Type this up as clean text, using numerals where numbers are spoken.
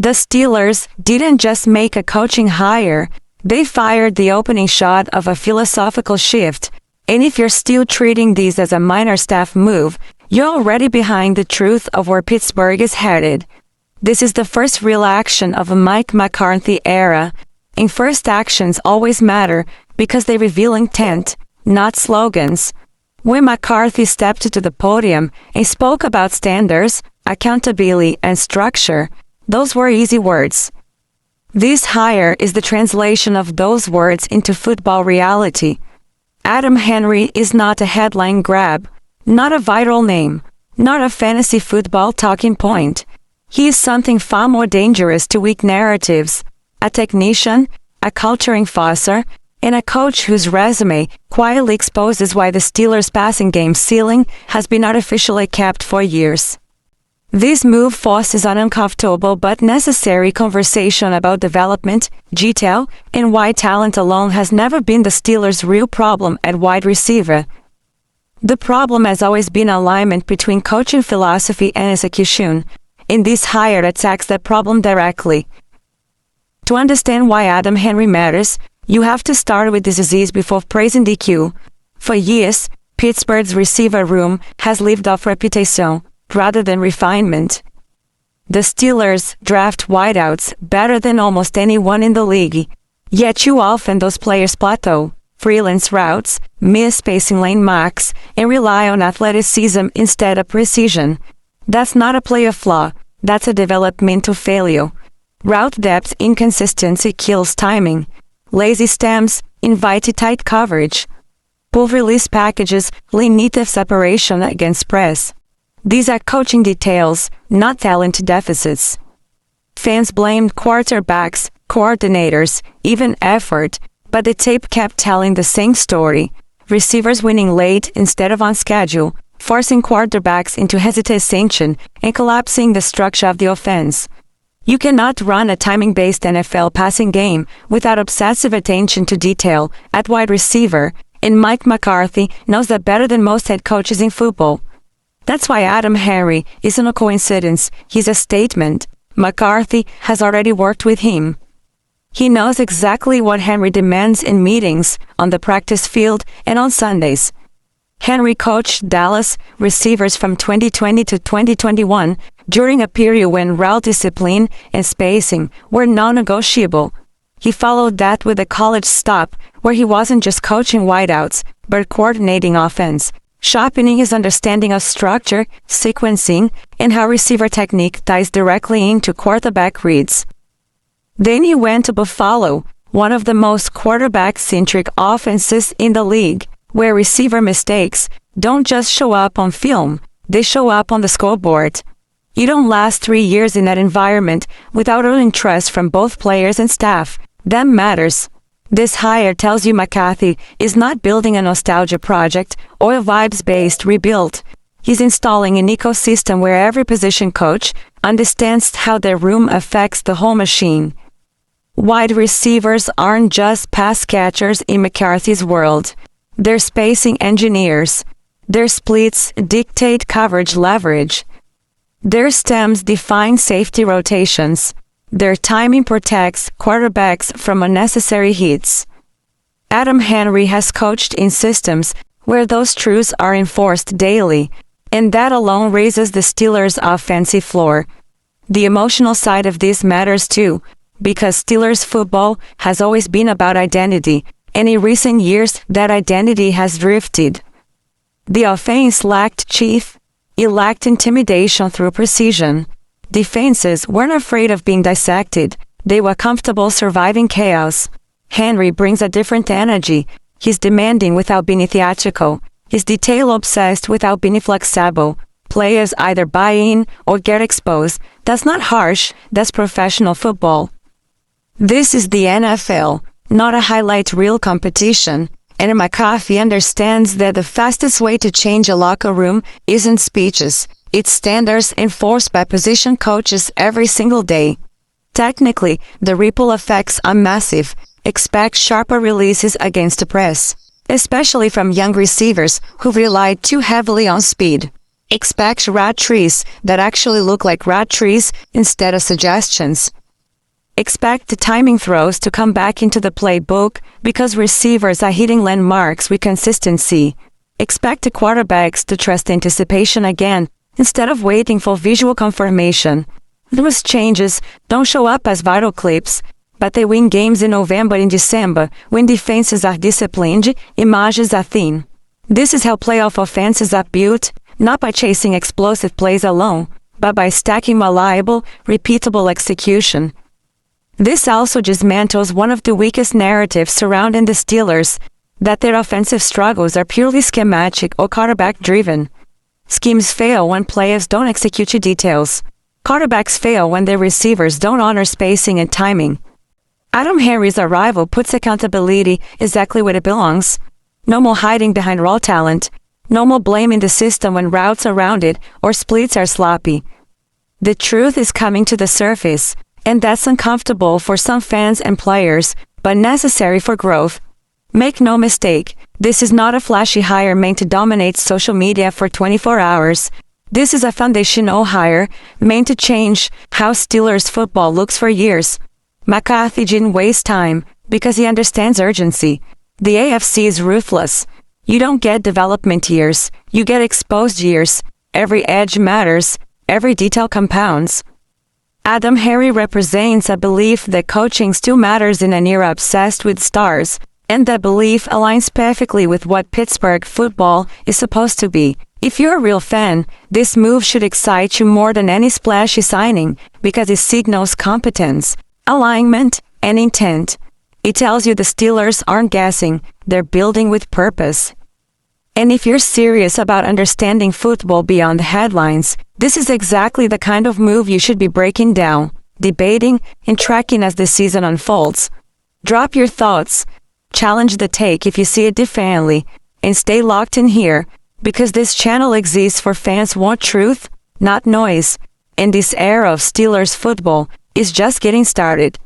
The Steelers didn't just make a coaching hire, they fired the opening shot of a philosophical shift, and if you're still treating these as a minor staff move, you're already behind the truth of where Pittsburgh is headed. This is the first real action of a Mike McCarthy era, and first actions always matter because they reveal intent, not slogans. When McCarthy stepped to the podium and spoke about standards, accountability, and structure, those were easy words. This hire is the translation of those words into football reality. Adam Henry is not a headline grab, not a viral name, not a fantasy football talking point. He is something far more dangerous to weak narratives, a technician, a culture enforcer, and a coach whose resume quietly exposes why the Steelers' passing game ceiling has been artificially capped for years. This move forces an uncomfortable but necessary conversation about development, detail, and why talent alone has never been the Steelers' real problem at wide receiver. The problem has always been alignment between coaching philosophy and execution, and this hire attacks that problem directly. To understand why Adam Henry matters, you have to start with this disease before praising DQ. For years, Pittsburgh's receiver room has lived off reputation rather than refinement. The Steelers draft wideouts better than almost anyone in the league, yet too often those players plateau, freelance routes, miss spacing lane marks, and rely on athleticism instead of precision. That's not a player flaw, that's a developmental failure. Route depth inconsistency kills timing. Lazy stems invite tight coverage. Poor release packages lean native separation against press. These are coaching details, not talent deficits. Fans blamed quarterbacks, coordinators, even effort, but the tape kept telling the same story. Receivers winning late instead of on schedule, forcing quarterbacks into hesitation and collapsing the structure of the offense. You cannot run a timing-based NFL passing game without obsessive attention to detail at wide receiver, and Mike McCarthy knows that better than most head coaches in football. That's why Adam Henry isn't a coincidence, he's a statement. McCarthy has already worked with him. He knows exactly what Henry demands in meetings, on the practice field, and on Sundays. Henry coached Dallas receivers from 2020 to 2021 during a period when route discipline and spacing were non-negotiable. He followed that with a college stop where he wasn't just coaching wideouts, but coordinating offense, sharpening his understanding of structure, sequencing, and how receiver technique ties directly into quarterback reads. Then he went to Buffalo, one of the most quarterback-centric offenses in the league, where receiver mistakes don't just show up on film, they show up on the scoreboard. You don't last 3 years in that environment without earning trust from both players and staff. That matters. This hire tells you McCarthy is not building a nostalgia project or a vibes-based rebuild. He's installing an ecosystem where every position coach understands how their room affects the whole machine. Wide receivers aren't just pass catchers in McCarthy's world. They're spacing engineers. Their splits dictate coverage leverage. Their stems define safety rotations. Their timing protects quarterbacks from unnecessary hits. Adam Henry has coached in systems where those truths are enforced daily, and that alone raises the Steelers' offensive floor. The emotional side of this matters too, because Steelers football has always been about identity, and in recent years that identity has drifted. The offense lacked chief, it lacked intimidation through precision. Defenses weren't afraid of being dissected, they were comfortable surviving chaos. Henry brings a different energy. He's demanding without being theatrical. He's detail-obsessed without being flexible. Players either buy in or get exposed. That's not harsh, that's professional football. This is the NFL, not a highlight reel competition, and McCarthy understands that the fastest way to change a locker room isn't speeches. It's standards enforced by position coaches every single day. Technically, the ripple effects are massive. Expect sharper releases against the press, especially from young receivers who rely too heavily on speed. Expect rat trees that actually look like rat trees instead of suggestions. Expect the timing throws to come back into the playbook because receivers are hitting landmarks with consistency. Expect the quarterbacks to trust anticipation again instead of waiting for visual confirmation. Those changes don't show up as vital clips, but they win games in November and December when defenses are disciplined, images are thin. This is how playoff offenses are built, not by chasing explosive plays alone, but by stacking reliable, repeatable execution. This also dismantles one of the weakest narratives surrounding the Steelers, that their offensive struggles are purely schematic or quarterback-driven. Schemes fail when players don't execute details. Quarterbacks fail when their receivers don't honor spacing and timing. Adam Henry's arrival puts accountability exactly where it belongs. No more hiding behind raw talent. No more blaming the system when routes are rounded or splits are sloppy. The truth is coming to the surface, and that's uncomfortable for some fans and players, but necessary for growth. Make no mistake, this is not a flashy hire meant to dominate social media for 24 hours. This is a foundational hire meant to change how Steelers football looks for years. McCarthy didn't waste time because he understands urgency. The AFC is ruthless. You don't get development years, you get exposed years. Every edge matters, every detail compounds. Adam Henry represents a belief that coaching still matters in an era obsessed with stars, and that belief aligns perfectly with what Pittsburgh football is supposed to be. If you're a real fan, this move should excite you more than any splashy signing, because it signals competence, alignment, and intent. It tells you the Steelers aren't guessing, they're building with purpose. And if you're serious about understanding football beyond the headlines, this is exactly the kind of move you should be breaking down, debating, and tracking as the season unfolds. Drop your thoughts, challenge the take if you see it differently, and stay locked in here, because this channel exists for fans who want truth, not noise, and this era of Steelers football is just getting started.